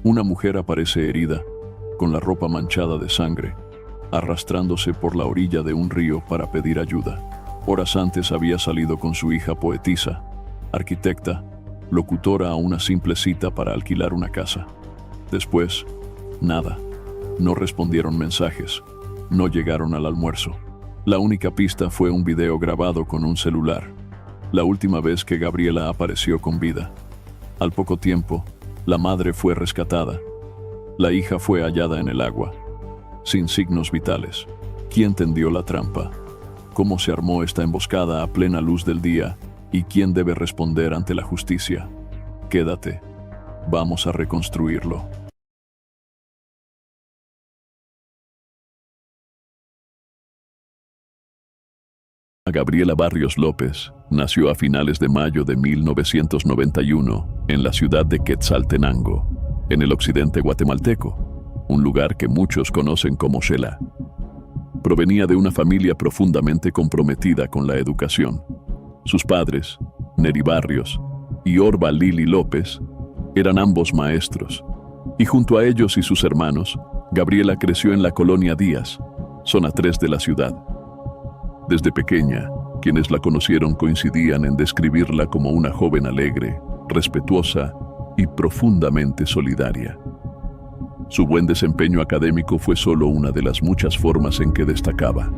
Una mujer aparece herida, con la ropa manchada de sangre, arrastrándose por la orilla de un río para pedir ayuda. Horas antes había salido con su hija poetisa, arquitecta, locutora a una simple cita para alquilar una casa. Después, nada. No respondieron mensajes, no llegaron al almuerzo. La única pista fue un video grabado con un celular, la última vez que Gabriela apareció con vida. Al poco tiempo, la madre fue rescatada. La hija fue hallada en el agua, sin signos vitales. ¿Quién tendió la trampa? ¿Cómo se armó esta emboscada a plena luz del día? ¿Y quién debe responder ante la justicia? Quédate. Vamos a reconstruirlo. Gabriela Barrios López nació a finales de mayo de 1991 en la ciudad de Quetzaltenango, en el occidente guatemalteco, un lugar que muchos conocen como Xela. Provenía de una familia profundamente comprometida con la educación. Sus padres, Neri Barrios y Orba Lili López, eran ambos maestros, y junto a ellos y sus hermanos, Gabriela creció en la colonia Díaz, zona 3 de la ciudad. Desde pequeña, quienes la conocieron coincidían en describirla como una joven alegre, respetuosa y profundamente solidaria. Su buen desempeño académico fue solo una de las muchas formas en que destacaba.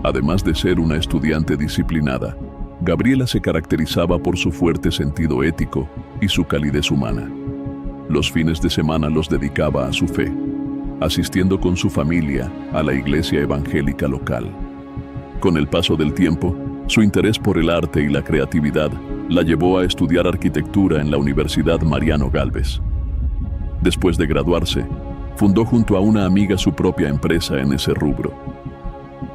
Además de ser una estudiante disciplinada, Gabriela se caracterizaba por su fuerte sentido ético y su calidez humana. Los fines de semana los dedicaba a su fe, asistiendo con su familia a la iglesia evangélica local. Con el paso del tiempo, su interés por el arte y la creatividad la llevó a estudiar arquitectura en la Universidad Mariano Gálvez. Después de graduarse, fundó junto a una amiga su propia empresa en ese rubro.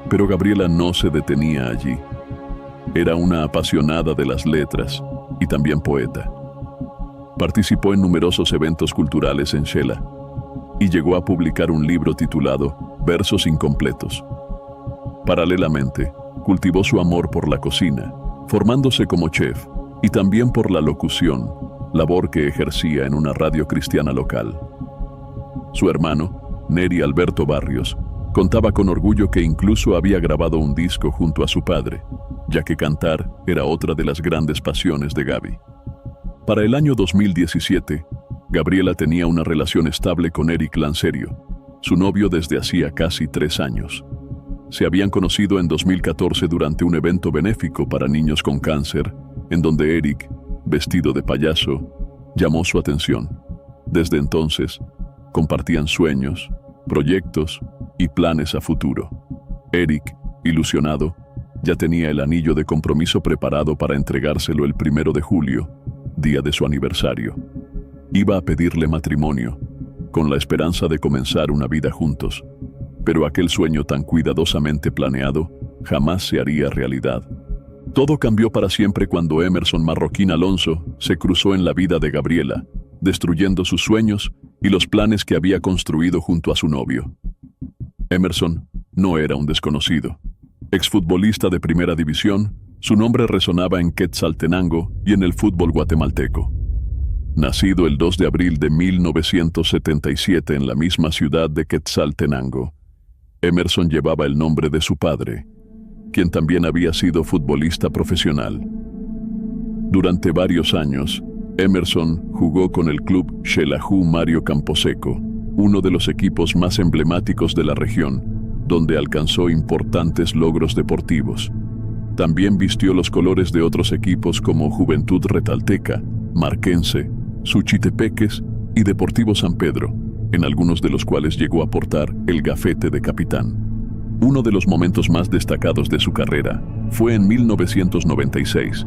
Pero Gabriela no se detenía allí. Era una apasionada de las letras y también poeta. Participó en numerosos eventos culturales en Xela y llegó a publicar un libro titulado Versos Incompletos. Paralelamente, cultivó su amor por la cocina, formándose como chef, y también por la locución, labor que ejercía en una radio cristiana local. Su hermano, Neri Alberto Barrios, contaba con orgullo que incluso había grabado un disco junto a su padre, ya que cantar era otra de las grandes pasiones de Gaby. Para el año 2017, Gabriela tenía una relación estable con Eric Lancerio, su novio desde hacía casi 3 años. Se habían conocido en 2014 durante un evento benéfico para niños con cáncer, en donde Eric, vestido de payaso, llamó su atención. Desde entonces, compartían sueños, proyectos y planes a futuro. Eric, ilusionado, ya tenía el anillo de compromiso preparado para entregárselo el 1 de julio, día de su aniversario. Iba a pedirle matrimonio, con la esperanza de comenzar una vida juntos. Pero aquel sueño tan cuidadosamente planeado jamás se haría realidad. Todo cambió para siempre cuando Emerson Marroquín Alonso se cruzó en la vida de Gabriela, destruyendo sus sueños y los planes que había construido junto a su novio. Emerson no era un desconocido. Exfutbolista de primera división, su nombre resonaba en Quetzaltenango y en el fútbol guatemalteco. Nacido el 2 de abril de 1977 en la misma ciudad de Quetzaltenango, Emerson llevaba el nombre de su padre, quien también había sido futbolista profesional. Durante varios años, Emerson jugó con el club Xelajú Mario Camposeco, uno de los equipos más emblemáticos de la región, donde alcanzó importantes logros deportivos. También vistió los colores de otros equipos como Juventud Retalteca, Marquense, Suchitepeques y Deportivo San Pedro, en algunos de los cuales llegó a portar el gafete de capitán. Uno de los momentos más destacados de su carrera fue en 1996,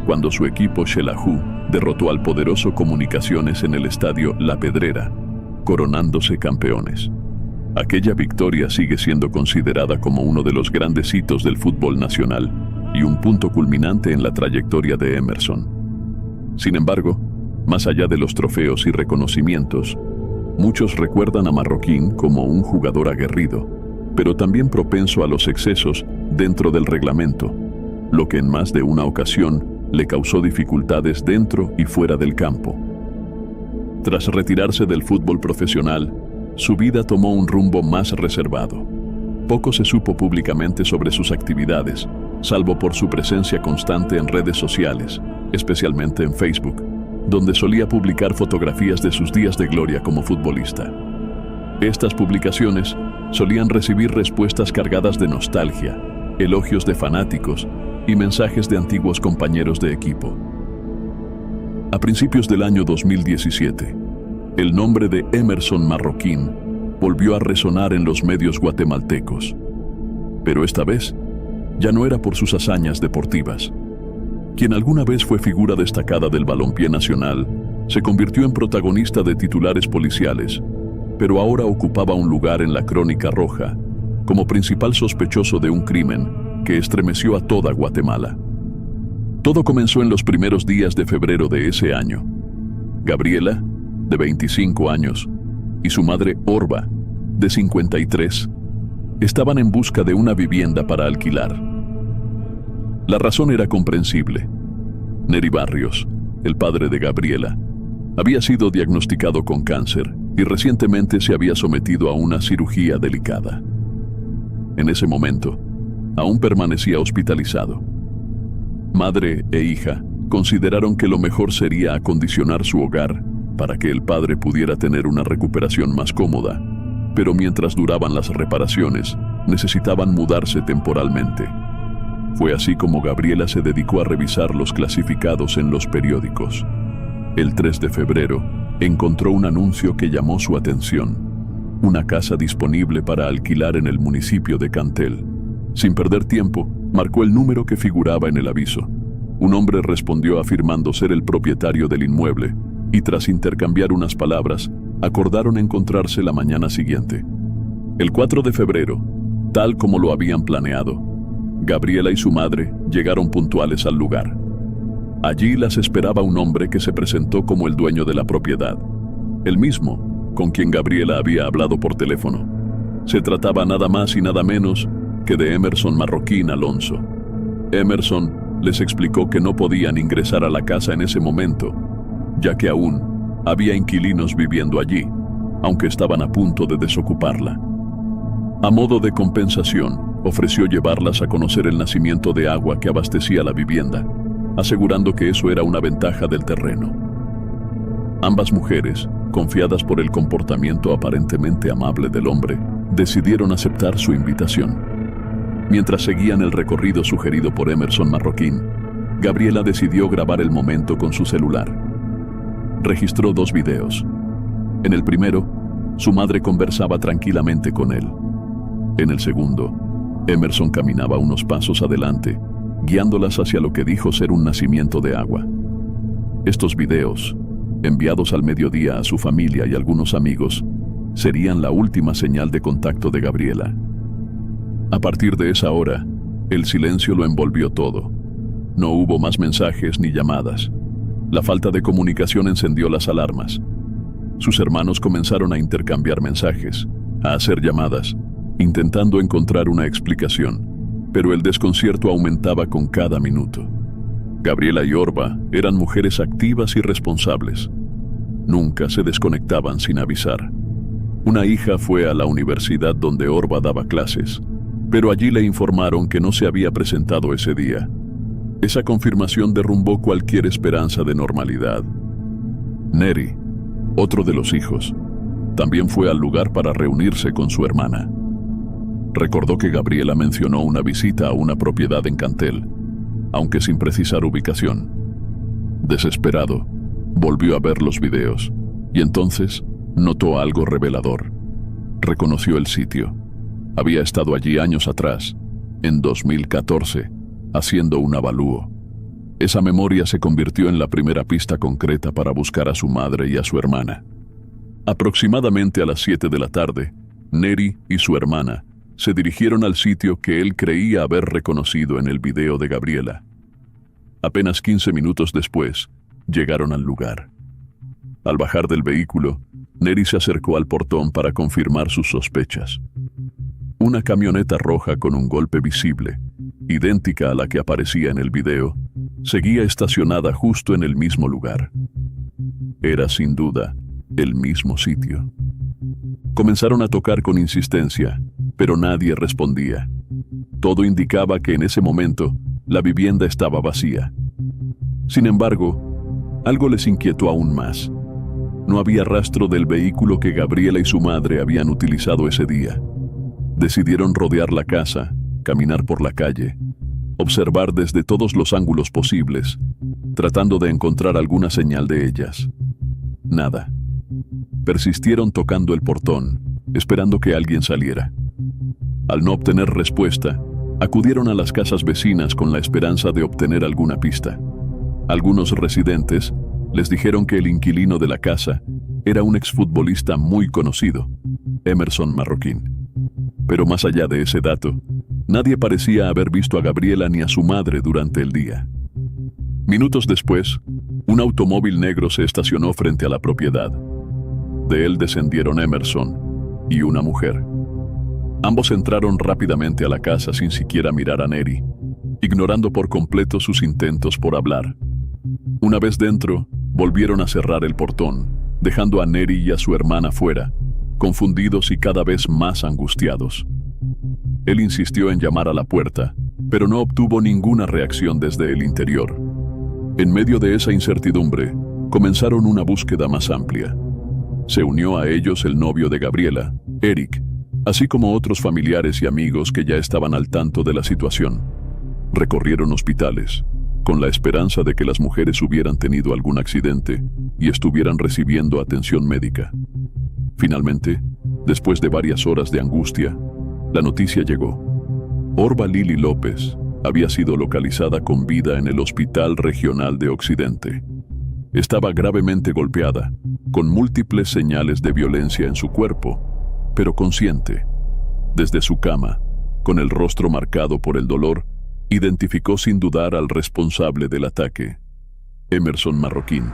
cuando su equipo Xelajú derrotó al poderoso Comunicaciones en el estadio La Pedrera, coronándose campeones. Aquella victoria sigue siendo considerada como uno de los grandes hitos del fútbol nacional y un punto culminante en la trayectoria de Emerson. Sin embargo, más allá de los trofeos y reconocimientos, muchos recuerdan a Marroquín como un jugador aguerrido, pero también propenso a los excesos dentro del reglamento, lo que en más de una ocasión le causó dificultades dentro y fuera del campo. Tras retirarse del fútbol profesional, su vida tomó un rumbo más reservado. Poco se supo públicamente sobre sus actividades, salvo por su presencia constante en redes sociales, especialmente en Facebook, donde solía publicar fotografías de sus días de gloria como futbolista. Estas publicaciones solían recibir respuestas cargadas de nostalgia, elogios de fanáticos y mensajes de antiguos compañeros de equipo. A principios del año 2017, el nombre de Emerson Marroquín volvió a resonar en los medios guatemaltecos. Pero esta vez, ya no era por sus hazañas deportivas. Quien alguna vez fue figura destacada del balompié nacional, se convirtió en protagonista de titulares policiales, pero ahora ocupaba un lugar en la crónica roja como principal sospechoso de un crimen que estremeció a toda Guatemala. Todo comenzó en los primeros días de febrero de ese año. Gabriela, de 25 años, y su madre Orba, de 53, estaban en busca de una vivienda para alquilar. La razón era comprensible. Neri Barrios, el padre de Gabriela, había sido diagnosticado con cáncer y recientemente se había sometido a una cirugía delicada. En ese momento, aún permanecía hospitalizado. Madre e hija consideraron que lo mejor sería acondicionar su hogar para que el padre pudiera tener una recuperación más cómoda, pero mientras duraban las reparaciones, necesitaban mudarse temporalmente. Fue así como Gabriela se dedicó a revisar los clasificados en los periódicos. El 3 de febrero, encontró un anuncio que llamó su atención: una casa disponible para alquilar en el municipio de Cantel. Sin perder tiempo, marcó el número que figuraba en el aviso. Un hombre respondió afirmando ser el propietario del inmueble, y tras intercambiar unas palabras, acordaron encontrarse la mañana siguiente. El 4 de febrero, tal como lo habían planeado, Gabriela y su madre llegaron puntuales al lugar. Allí las esperaba un hombre que se presentó como el dueño de la propiedad, el mismo con quien Gabriela había hablado por teléfono. Se trataba nada más y nada menos que de Emerson Marroquín Alonso. Emerson les explicó que no podían ingresar a la casa en ese momento, ya que aún había inquilinos viviendo allí, aunque estaban a punto de desocuparla. A modo de compensación, ofreció llevarlas a conocer el nacimiento de agua que abastecía la vivienda, asegurando que eso era una ventaja del terreno. Ambas mujeres, confiadas por el comportamiento aparentemente amable del hombre, decidieron aceptar su invitación. Mientras seguían el recorrido sugerido por Emerson Marroquín, Gabriela decidió grabar el momento con su celular. Registró 2 videos. En el primero, su madre conversaba tranquilamente con él. En el segundo, Emerson caminaba unos pasos adelante, guiándolas hacia lo que dijo ser un nacimiento de agua. Estos videos, enviados al mediodía a su familia y algunos amigos, serían la última señal de contacto de Gabriela. A partir de esa hora, el silencio lo envolvió todo. No hubo más mensajes ni llamadas. La falta de comunicación encendió las alarmas. Sus hermanos comenzaron a intercambiar mensajes, a hacer llamadas, intentando encontrar una explicación, pero el desconcierto aumentaba con cada minuto. Gabriela y Orba eran mujeres activas y responsables. Nunca se desconectaban sin avisar. Una hija fue a la universidad donde Orba daba clases, pero allí le informaron que no se había presentado ese día. Esa confirmación derrumbó cualquier esperanza de normalidad. Neri, otro de los hijos, también fue al lugar para reunirse con su hermana. Recordó que Gabriela mencionó una visita a una propiedad en Cantel, aunque sin precisar ubicación. Desesperado, volvió a ver los videos y entonces notó algo revelador. Reconoció el sitio. Había estado allí años atrás, en 2014, haciendo un avalúo. Esa memoria se convirtió en la primera pista concreta para buscar a su madre y a su hermana. Aproximadamente a las 7 de la tarde, Neri y su hermana se dirigieron al sitio que él creía haber reconocido en el video de Gabriela. Apenas 15 minutos después, llegaron al lugar. Al bajar del vehículo, Neri se acercó al portón para confirmar sus sospechas. Una camioneta roja con un golpe visible, idéntica a la que aparecía en el video, seguía estacionada justo en el mismo lugar. Era sin duda el mismo sitio. Comenzaron a tocar con insistencia, pero nadie respondía. Todo indicaba que en ese momento la vivienda estaba vacía. Sin embargo, algo les inquietó aún más. No había rastro del vehículo que Gabriela y su madre habían utilizado ese día. Decidieron rodear la casa, caminar por la calle, observar desde todos los ángulos posibles, tratando de encontrar alguna señal de ellas. Nada. Persistieron tocando el portón, esperando que alguien saliera. Al no obtener respuesta, acudieron a las casas vecinas con la esperanza de obtener alguna pista. Algunos residentes les dijeron que el inquilino de la casa era un exfutbolista muy conocido, Emerson Marroquín. Pero más allá de ese dato, nadie parecía haber visto a Gabriela ni a su madre durante el día. Minutos después, un automóvil negro se estacionó frente a la propiedad. De él descendieron Emerson y una mujer. Ambos entraron rápidamente a la casa sin siquiera mirar a Neri, ignorando por completo sus intentos por hablar. Una vez dentro, volvieron a cerrar el portón, dejando a Neri y a su hermana fuera, confundidos y cada vez más angustiados. Él insistió en llamar a la puerta, pero no obtuvo ninguna reacción desde el interior. En medio de esa incertidumbre, comenzaron una búsqueda más amplia. Se unió a ellos el novio de Gabriela, Eric, así como otros familiares y amigos que ya estaban al tanto de la situación. Recorrieron hospitales, con la esperanza de que las mujeres hubieran tenido algún accidente y estuvieran recibiendo atención médica. Finalmente, después de varias horas de angustia, la noticia llegó. Orba Lili López había sido localizada con vida en el Hospital Regional de Occidente. Estaba gravemente golpeada, con múltiples señales de violencia en su cuerpo, pero consciente. Desde su cama, con el rostro marcado por el dolor, identificó sin dudar al responsable del ataque, Emerson Marroquín.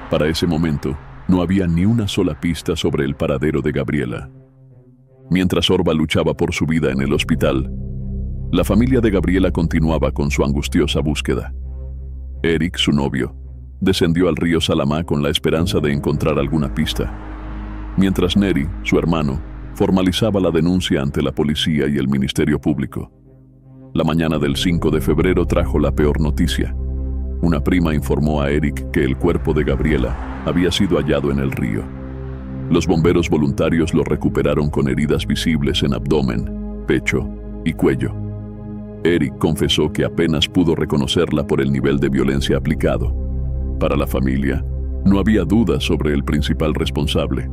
Para ese momento, no había ni una sola pista sobre el paradero de Gabriela. Mientras Orba luchaba por su vida en el hospital, la familia de Gabriela continuaba con su angustiosa búsqueda. Eric, su novio, descendió al río Salamá con la esperanza de encontrar alguna pista, mientras Neri, su hermano, formalizaba la denuncia ante la policía y el Ministerio Público. La mañana del 5 de febrero trajo la peor noticia. Una prima informó a Eric que el cuerpo de Gabriela había sido hallado en el río. Los bomberos voluntarios lo recuperaron con heridas visibles en abdomen, pecho y cuello. Eric confesó que apenas pudo reconocerla por el nivel de violencia aplicado. Para la familia, no había duda sobre el principal responsable.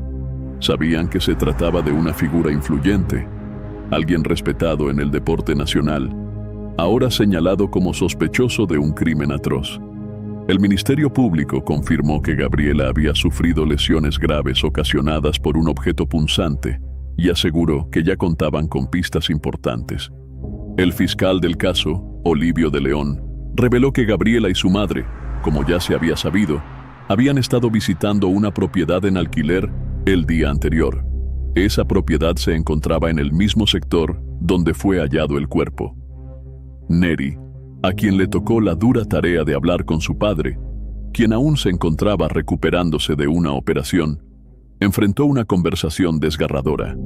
Sabían que se trataba de una figura influyente, alguien respetado en el deporte nacional, ahora señalado como sospechoso de un crimen atroz. El Ministerio Público confirmó que Gabriela había sufrido lesiones graves ocasionadas por un objeto punzante y aseguró que ya contaban con pistas importantes. El fiscal del caso, Olivio de León, reveló que Gabriela y su madre, como ya se había sabido, habían estado visitando una propiedad en alquiler el día anterior. Esa propiedad se encontraba en el mismo sector donde fue hallado el cuerpo. Neri, a quien le tocó la dura tarea de hablar con su padre, quien aún se encontraba recuperándose de una operación, enfrentó una conversación desgarradora.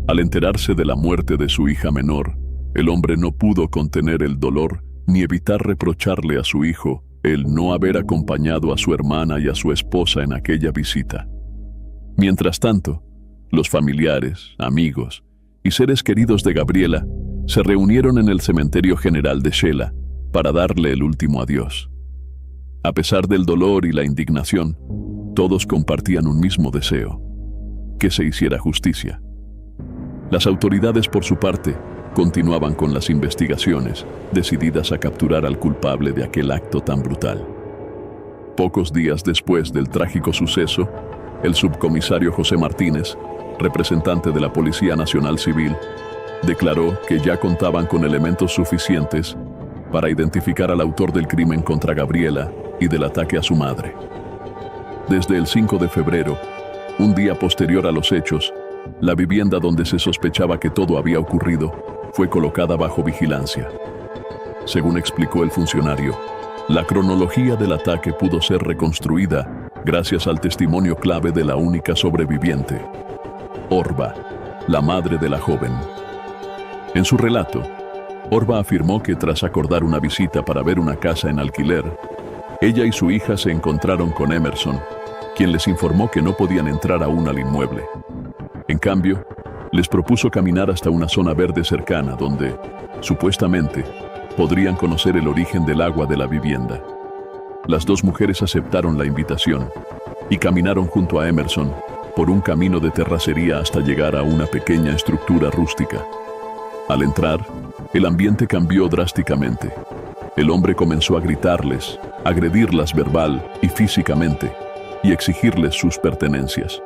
Al enterarse de la muerte de su hija menor, el hombre no pudo contener el dolor ni evitar reprocharle a su hijo el no haber acompañado a su hermana y a su esposa en aquella visita. Mientras tanto, los familiares, amigos y seres queridos de Gabriela se reunieron en el cementerio general de Xela para darle el último adiós. A pesar del dolor y la indignación, todos compartían un mismo deseo: que se hiciera justicia. Las autoridades, por su parte, continuaban con las investigaciones, decididas a capturar al culpable de aquel acto tan brutal. Pocos días después del trágico suceso, el subcomisario José Martínez, representante de la Policía Nacional Civil, declaró que ya contaban con elementos suficientes para identificar al autor del crimen contra Gabriela y del ataque a su madre. Desde el 5 de febrero, un día posterior a los hechos, la vivienda donde se sospechaba que todo había ocurrido fue colocada bajo vigilancia. Según explicó el funcionario, la cronología del ataque pudo ser reconstruida gracias al testimonio clave de la única sobreviviente, Orba, la madre de la joven. En su relato, Orba afirmó que tras acordar una visita para ver una casa en alquiler, ella y su hija se encontraron con Emerson, quien les informó que no podían entrar aún al inmueble. En cambio, les propuso caminar hasta una zona verde cercana donde, supuestamente, podrían conocer el origen del agua de la vivienda. Las dos mujeres aceptaron la invitación y caminaron junto a Emerson por un camino de terracería hasta llegar a una pequeña estructura rústica. Al entrar, el ambiente cambió drásticamente. El hombre comenzó a gritarles, agredirlas verbal y físicamente, y exigirles sus pertenencias.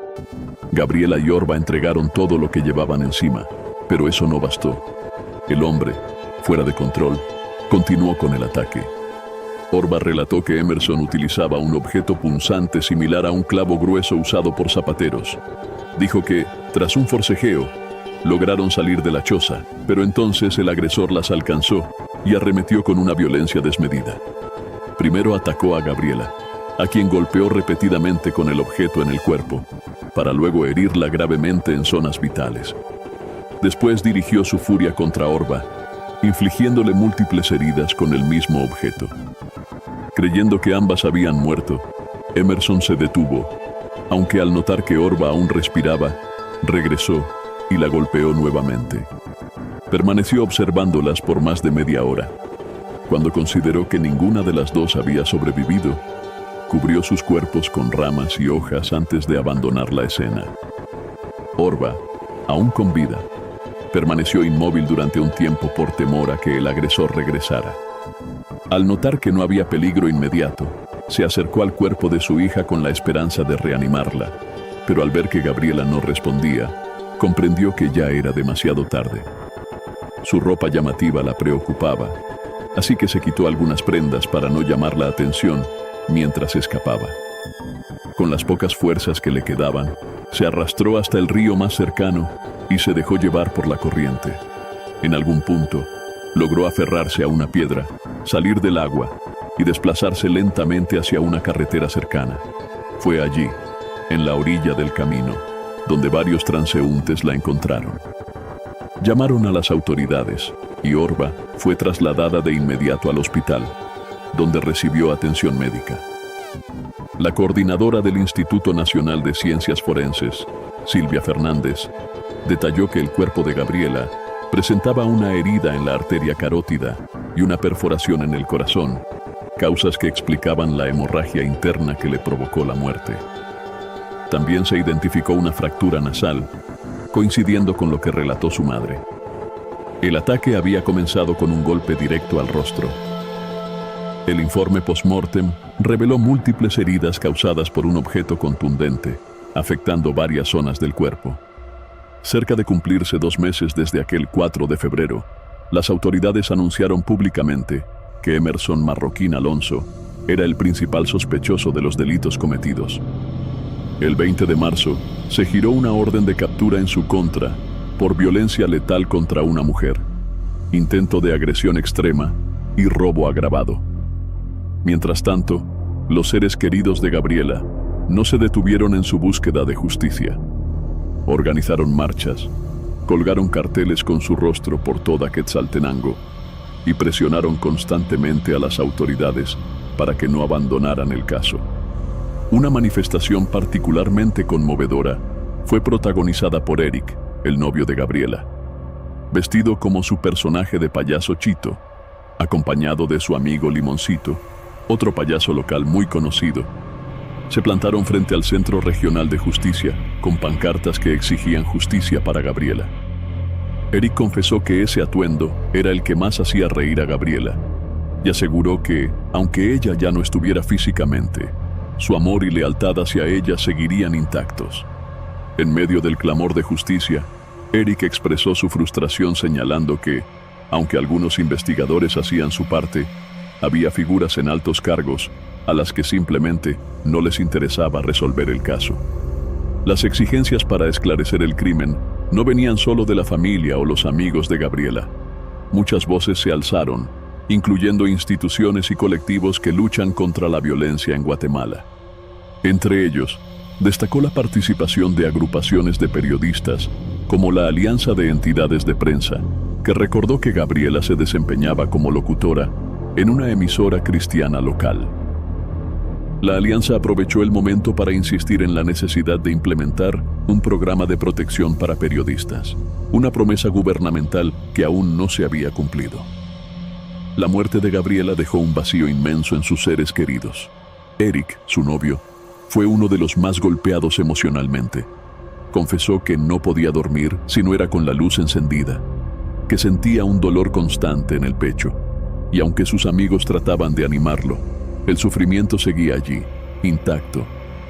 Gabriela y Orba entregaron todo lo que llevaban encima, pero eso no bastó. El hombre, fuera de control, continuó con el ataque. Orba relató que Emerson utilizaba un objeto punzante similar a un clavo grueso usado por zapateros. Dijo que, tras un forcejeo, lograron salir de la choza, pero entonces el agresor las alcanzó y arremetió con una violencia desmedida. Primero atacó a Gabriela, a quien golpeó repetidamente con el objeto en el cuerpo, para luego herirla gravemente en zonas vitales. Después dirigió su furia contra Orba, infligiéndole múltiples heridas con el mismo objeto. Creyendo que ambas habían muerto, Emerson se detuvo, aunque al notar que Orba aún respiraba, regresó y la golpeó nuevamente. Permaneció observándolas por más de media hora. Cuando consideró que ninguna de las dos había sobrevivido, cubrió sus cuerpos con ramas y hojas antes de abandonar la escena. Orba, aún con vida, permaneció inmóvil durante un tiempo por temor a que el agresor regresara. Al notar que no había peligro inmediato, se acercó al cuerpo de su hija con la esperanza de reanimarla, pero al ver que Gabriela no respondía, comprendió que ya era demasiado tarde. Su ropa llamativa la preocupaba, así que se quitó algunas prendas para no llamar la atención mientras escapaba. Con las pocas fuerzas que le quedaban, se arrastró hasta el río más cercano y se dejó llevar por la corriente. En algún punto, logró aferrarse a una piedra, salir del agua y desplazarse lentamente hacia una carretera cercana. Fue allí, en la orilla del camino, donde varios transeúntes la encontraron. Llamaron a las autoridades y Orba fue trasladada de inmediato al hospital, donde recibió atención médica. La coordinadora del Instituto Nacional de Ciencias Forenses, Silvia Fernández, detalló que el cuerpo de Gabriela presentaba una herida en la arteria carótida y una perforación en el corazón, causas que explicaban la hemorragia interna que le provocó la muerte. También se identificó una fractura nasal, coincidiendo con lo que relató su madre. El ataque había comenzado con un golpe directo al rostro. El informe post-mortem reveló múltiples heridas causadas por un objeto contundente, afectando varias zonas del cuerpo. Cerca de cumplirse 2 meses desde aquel 4 de febrero, las autoridades anunciaron públicamente que Emerson Marroquín Alonso era el principal sospechoso de los delitos cometidos. El 20 de marzo, se giró una orden de captura en su contra por violencia letal contra una mujer, intento de agresión extrema y robo agravado. Mientras tanto, los seres queridos de Gabriela no se detuvieron en su búsqueda de justicia. Organizaron marchas, colgaron carteles con su rostro por toda Quetzaltenango y presionaron constantemente a las autoridades para que no abandonaran el caso. Una manifestación particularmente conmovedora fue protagonizada por Eric, el novio de Gabriela. Vestido como su personaje de payaso Chito, acompañado de su amigo Limoncito, otro payaso local muy conocido, se plantaron frente al Centro Regional de Justicia con pancartas que exigían justicia para Gabriela. Eric confesó que ese atuendo era el que más hacía reír a Gabriela y aseguró que, aunque ella ya no estuviera físicamente, su amor y lealtad hacia ella seguirían intactos. En medio del clamor de justicia, Eric expresó su frustración señalando que, aunque algunos investigadores hacían su parte, había figuras en altos cargos a las que simplemente no les interesaba resolver el caso. Las exigencias para esclarecer el crimen no venían solo de la familia o los amigos de Gabriela. Muchas voces se alzaron, incluyendo instituciones y colectivos que luchan contra la violencia en Guatemala. Entre ellos, destacó la participación de agrupaciones de periodistas, como la Alianza de Entidades de Prensa, que recordó que Gabriela se desempeñaba como locutora en una emisora cristiana local. La alianza aprovechó el momento para insistir en la necesidad de implementar un programa de protección para periodistas, una promesa gubernamental que aún no se había cumplido. La muerte de Gabriela dejó un vacío inmenso en sus seres queridos. Eric, su novio, fue uno de los más golpeados emocionalmente. Confesó que no podía dormir si no era con la luz encendida, que sentía un dolor constante en el pecho, y aunque sus amigos trataban de animarlo, el sufrimiento seguía allí, intacto,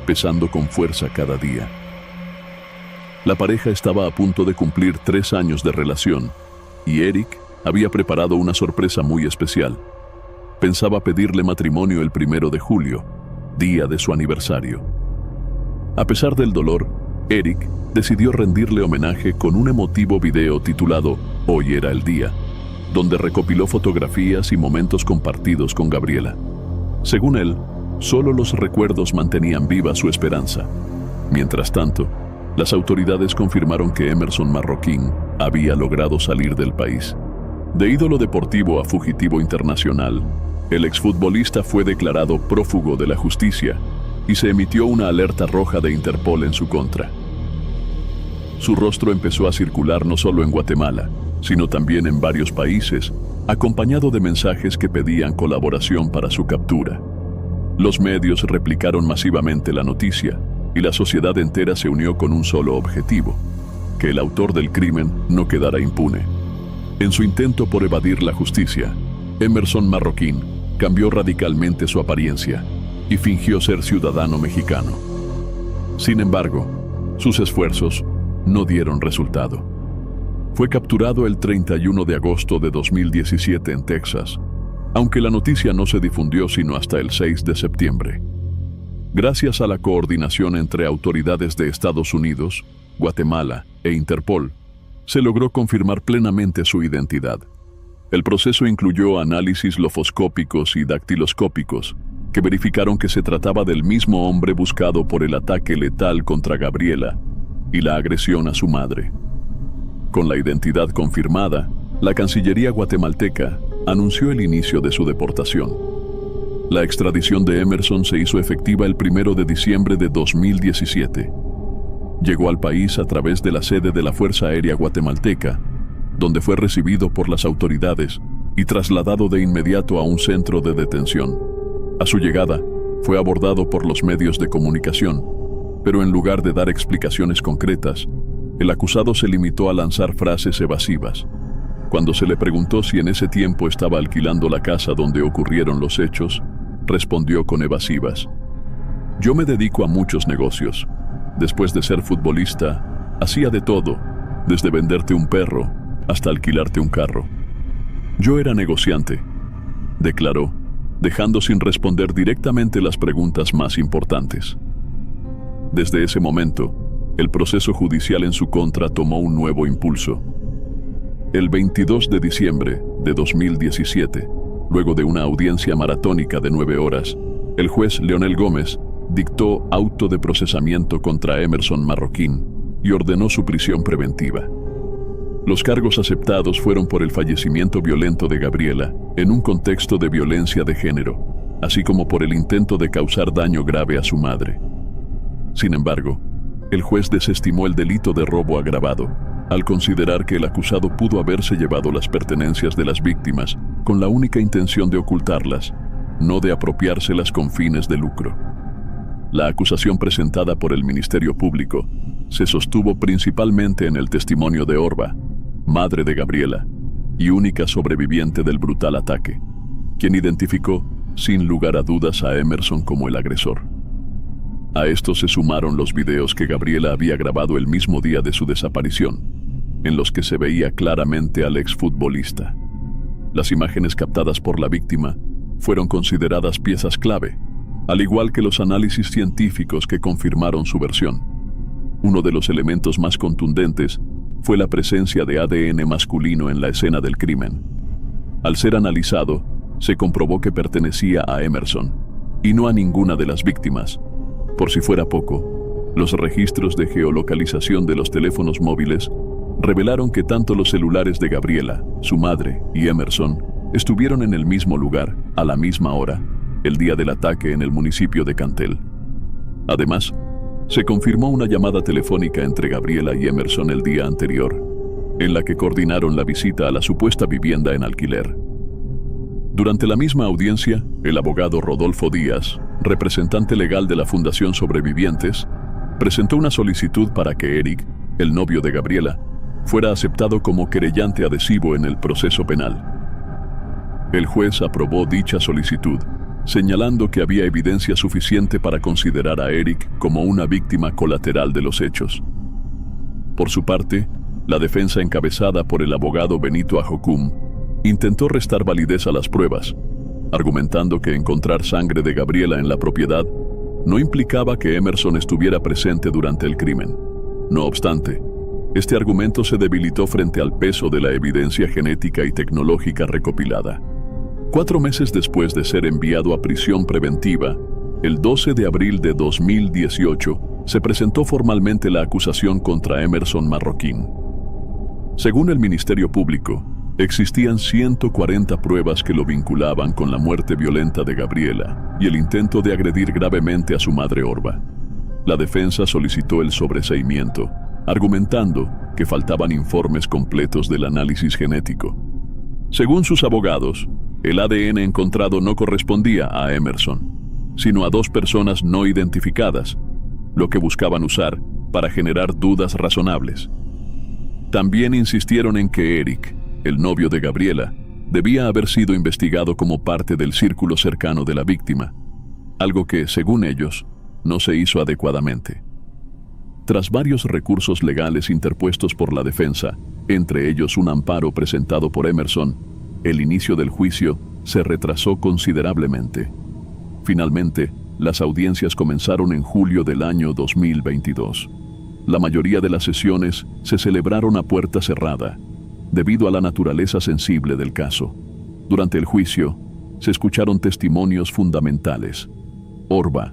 pesando con fuerza cada día. La pareja estaba a punto de cumplir 3 años de relación, y Eric había preparado una sorpresa muy especial. Pensaba pedirle matrimonio el 1 de julio, día de su aniversario. A pesar del dolor, Eric decidió rendirle homenaje con un emotivo video titulado Hoy era el día, donde recopiló fotografías y momentos compartidos con Gabriela. Según él, solo los recuerdos mantenían viva su esperanza. Mientras tanto, las autoridades confirmaron que Emerson Marroquín había logrado salir del país. De ídolo deportivo a fugitivo internacional, el exfutbolista fue declarado prófugo de la justicia y se emitió una alerta roja de Interpol en su contra. Su rostro empezó a circular no solo en Guatemala, sino también en varios países, acompañado de mensajes que pedían colaboración para su captura. Los medios replicaron masivamente la noticia y la sociedad entera se unió con un solo objetivo: que el autor del crimen no quedara impune. En su intento por evadir la justicia, Emerson Marroquín cambió radicalmente su apariencia y fingió ser ciudadano mexicano. Sin embargo, sus esfuerzos no dieron resultado. Fue capturado el 31 de agosto de 2017 en Texas, aunque la noticia no se difundió sino hasta el 6 de septiembre. Gracias a la coordinación entre autoridades de Estados Unidos, Guatemala e Interpol, se logró confirmar plenamente su identidad. El proceso incluyó análisis lofoscópicos y dactiloscópicos, que verificaron que se trataba del mismo hombre buscado por el ataque letal contra Gabriela y la agresión a su madre. Con la identidad confirmada, la Cancillería guatemalteca anunció el inicio de su deportación. La extradición de Emerson se hizo efectiva el 1 de diciembre de 2017. Llegó al país a través de la sede de la Fuerza Aérea Guatemalteca, donde fue recibido por las autoridades y trasladado de inmediato a un centro de detención. A su llegada, fue abordado por los medios de comunicación, pero en lugar de dar explicaciones concretas, el acusado se limitó a lanzar frases evasivas. Cuando se le preguntó si en ese tiempo estaba alquilando la casa donde ocurrieron los hechos, respondió con evasivas: «Yo me dedico a muchos negocios. Después de ser futbolista, hacía de todo, desde venderte un perro hasta alquilarte un carro. Yo era negociante», declaró, dejando sin responder directamente las preguntas más importantes. Desde ese momento, el proceso judicial en su contra tomó un nuevo impulso. El 22 de diciembre de 2017, luego de una audiencia maratónica de 9 horas, el juez Leonel Gómez dictó auto de procesamiento contra Emerson Marroquín y ordenó su prisión preventiva. Los cargos aceptados fueron por el fallecimiento violento de Gabriela en un contexto de violencia de género, así como por el intento de causar daño grave a su madre. Sin embargo, el juez desestimó el delito de robo agravado, al considerar que el acusado pudo haberse llevado las pertenencias de las víctimas con la única intención de ocultarlas, no de apropiárselas con fines de lucro. La acusación presentada por el Ministerio Público se sostuvo principalmente en el testimonio de Orba, madre de Gabriela, y única sobreviviente del brutal ataque, quien identificó, sin lugar a dudas, a Emerson como el agresor. A esto se sumaron los videos que Gabriela había grabado el mismo día de su desaparición, en los que se veía claramente al exfutbolista. Las imágenes captadas por la víctima fueron consideradas piezas clave, al igual que los análisis científicos que confirmaron su versión. Uno de los elementos más contundentes fue la presencia de ADN masculino en la escena del crimen. Al ser analizado, se comprobó que pertenecía a Emerson, y no a ninguna de las víctimas, Por si fuera poco, los registros de geolocalización de los teléfonos móviles revelaron que tanto los celulares de Gabriela, su madre y Emerson estuvieron en el mismo lugar, a la misma hora, el día del ataque en el municipio de Cantel. Además, se confirmó una llamada telefónica entre Gabriela y Emerson el día anterior, en la que coordinaron la visita a la supuesta vivienda en alquiler. Durante la misma audiencia, el abogado Rodolfo Díaz, representante legal de la Fundación Sobrevivientes, presentó una solicitud para que Eric, el novio de Gabriela, fuera aceptado como querellante adhesivo en el proceso penal. El juez aprobó dicha solicitud, señalando que había evidencia suficiente para considerar a Eric como una víctima colateral de los hechos. Por su parte, la defensa encabezada por el abogado Benito Ajocum intentó restar validez a las pruebas, argumentando que encontrar sangre de Gabriela en la propiedad no implicaba que Emerson estuviera presente durante el crimen. No obstante, este argumento se debilitó frente al peso de la evidencia genética y tecnológica recopilada. 4 meses después de ser enviado a prisión preventiva, el 12 de abril de 2018, se presentó formalmente la acusación contra Emerson Marroquín. Según el Ministerio Público, existían 140 pruebas que lo vinculaban con la muerte violenta de Gabriela y el intento de agredir gravemente a su madre Orba. La defensa solicitó el sobreseimiento, argumentando que faltaban informes completos del análisis genético. Según sus abogados, el ADN encontrado no correspondía a Emerson, sino a 2 personas no identificadas, lo que buscaban usar para generar dudas razonables. También insistieron en que Eric, el novio de Gabriela, debía haber sido investigado como parte del círculo cercano de la víctima, algo que, según ellos, no se hizo adecuadamente. Tras varios recursos legales interpuestos por la defensa, entre ellos un amparo presentado por Emerson, el inicio del juicio se retrasó considerablemente. Finalmente, las audiencias comenzaron en julio del año 2022. La mayoría de las sesiones se celebraron a puerta cerrada, debido a la naturaleza sensible del caso. Durante el juicio, se escucharon testimonios fundamentales. Orba,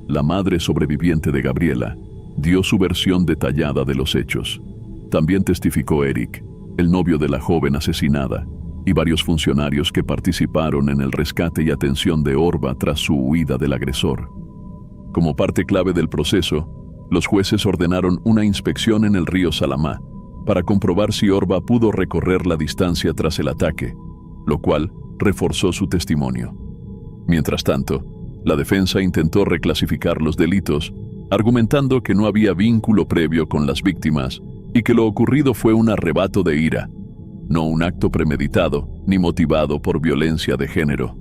la madre sobreviviente de Gabriela, dio su versión detallada de los hechos. También testificó Eric, el novio de la joven asesinada, y varios funcionarios que participaron en el rescate y atención de Orba tras su huida del agresor. Como parte clave del proceso, los jueces ordenaron una inspección en el río Salamá para comprobar si Orba pudo recorrer la distancia tras el ataque, lo cual reforzó su testimonio. Mientras tanto, la defensa intentó reclasificar los delitos, argumentando que no había vínculo previo con las víctimas y que lo ocurrido fue un arrebato de ira, no un acto premeditado ni motivado por violencia de género.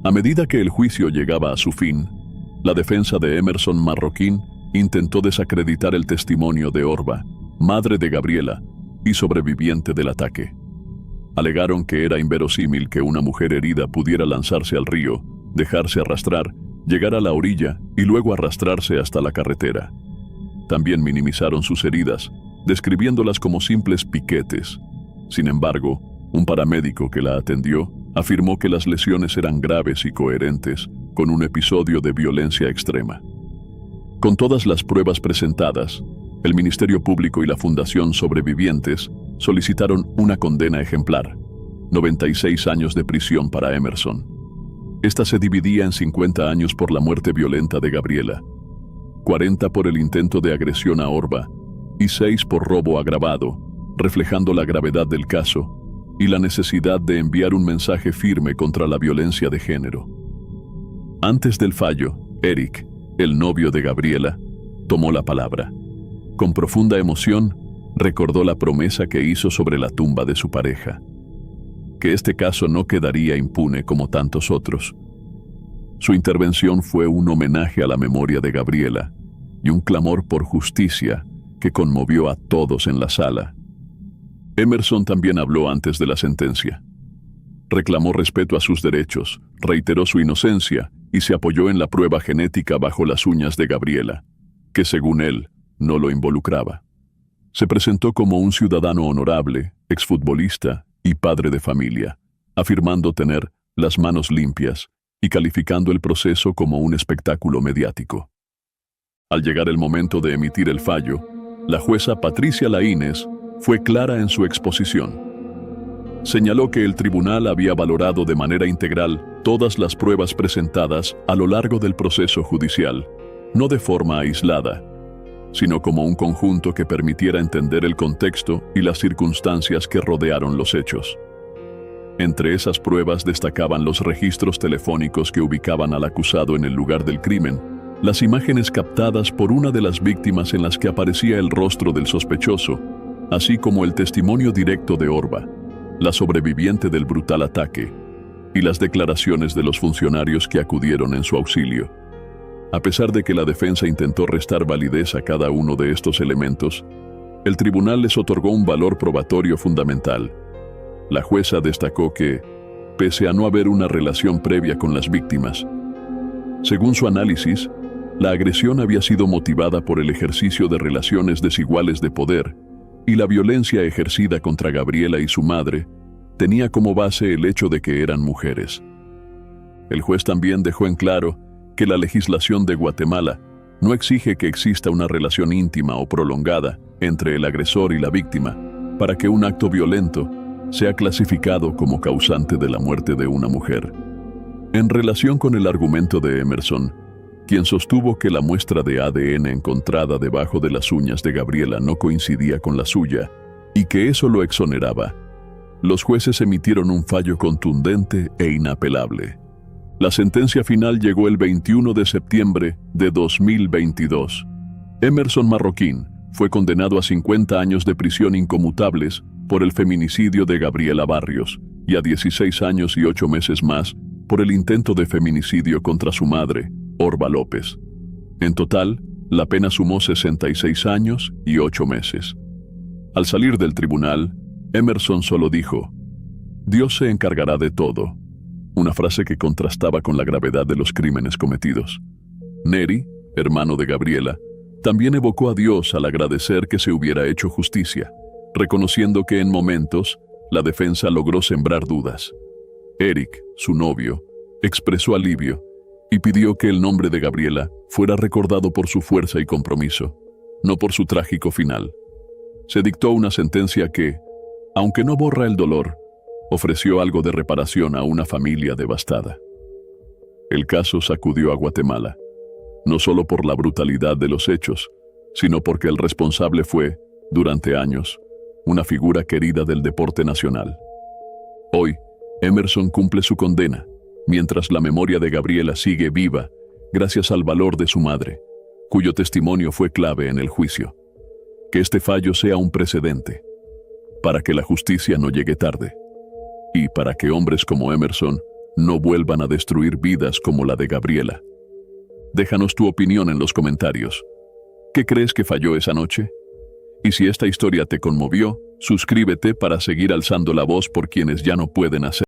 A medida que el juicio llegaba a su fin, la defensa de Emerson Marroquín intentó desacreditar el testimonio de Orba, madre de Gabriela y sobreviviente del ataque. Alegaron que era inverosímil que una mujer herida pudiera lanzarse al río, dejarse arrastrar, llegar a la orilla y luego arrastrarse hasta la carretera. También minimizaron sus heridas, describiéndolas como simples piquetes. Sin embargo, un paramédico que la atendió afirmó que las lesiones eran graves y coherentes con un episodio de violencia extrema. Con todas las pruebas presentadas, el Ministerio Público y la Fundación Sobrevivientes solicitaron una condena ejemplar, 96 años de prisión para Emerson. Esta se dividía en 50 años por la muerte violenta de Gabriela, 40 por el intento de agresión a Orba y 6 por robo agravado, reflejando la gravedad del caso y la necesidad de enviar un mensaje firme contra la violencia de género. Antes del fallo, Eric, el novio de Gabriela, tomó la palabra. Con profunda emoción, recordó la promesa que hizo sobre la tumba de su pareja, que este caso no quedaría impune como tantos otros. Su intervención fue un homenaje a la memoria de Gabriela y un clamor por justicia que conmovió a todos en la sala. Emerson también habló antes de la sentencia. Reclamó respeto a sus derechos, reiteró su inocencia y se apoyó en la prueba genética bajo las uñas de Gabriela, que según él, no lo involucraba. Se presentó como un ciudadano honorable, exfutbolista y padre de familia, afirmando tener las manos limpias y calificando el proceso como un espectáculo mediático. Al llegar el momento de emitir el fallo, la jueza Patricia Laínez fue clara en su exposición. Señaló que el tribunal había valorado de manera integral todas las pruebas presentadas a lo largo del proceso judicial, no de forma aislada, sino como un conjunto que permitiera entender el contexto y las circunstancias que rodearon los hechos. Entre esas pruebas destacaban los registros telefónicos que ubicaban al acusado en el lugar del crimen, las imágenes captadas por una de las víctimas en las que aparecía el rostro del sospechoso, así como el testimonio directo de Orba, la sobreviviente del brutal ataque, y las declaraciones de los funcionarios que acudieron en su auxilio. A pesar de que la defensa intentó restar validez a cada uno de estos elementos, el tribunal les otorgó un valor probatorio fundamental. La jueza destacó que, pese a no haber una relación previa con las víctimas, según su análisis, la agresión había sido motivada por el ejercicio de relaciones desiguales de poder, y la violencia ejercida contra Gabriela y su madre tenía como base el hecho de que eran mujeres. El juez también dejó en claro que la legislación de Guatemala no exige que exista una relación íntima o prolongada entre el agresor y la víctima para que un acto violento sea clasificado como causante de la muerte de una mujer. En relación con el argumento de Emerson, quien sostuvo que la muestra de ADN encontrada debajo de las uñas de Gabriela no coincidía con la suya y que eso lo exoneraba, los jueces emitieron un fallo contundente e inapelable. La sentencia final llegó el 21 de septiembre de 2022. Emerson Marroquín fue condenado a 50 años de prisión inconmutables por el feminicidio de Gabriela Barrios y a 16 años y 8 meses más por el intento de feminicidio contra su madre, Orba López. En total, la pena sumó 66 años y 8 meses. Al salir del tribunal, Emerson solo dijo: «Dios se encargará de todo», una frase que contrastaba con la gravedad de los crímenes cometidos. Neri, hermano de Gabriela, también evocó a Dios al agradecer que se hubiera hecho justicia, reconociendo que en momentos la defensa logró sembrar dudas. Eric, su novio, expresó alivio y pidió que el nombre de Gabriela fuera recordado por su fuerza y compromiso, no por su trágico final. Se dictó una sentencia que, aunque no borra el dolor, ofreció algo de reparación a una familia devastada. El caso sacudió a Guatemala, no solo por la brutalidad de los hechos, sino porque el responsable fue, durante años, una figura querida del deporte nacional. Hoy, Emerson cumple su condena, mientras la memoria de Gabriela sigue viva gracias al valor de su madre, cuyo testimonio fue clave en el juicio. Que este fallo sea un precedente, para que la justicia no llegue tarde, y para que hombres como Emerson no vuelvan a destruir vidas como la de Gabriela. Déjanos tu opinión en los comentarios. ¿Qué crees que falló esa noche? Y si esta historia te conmovió, suscríbete para seguir alzando la voz por quienes ya no pueden hacer.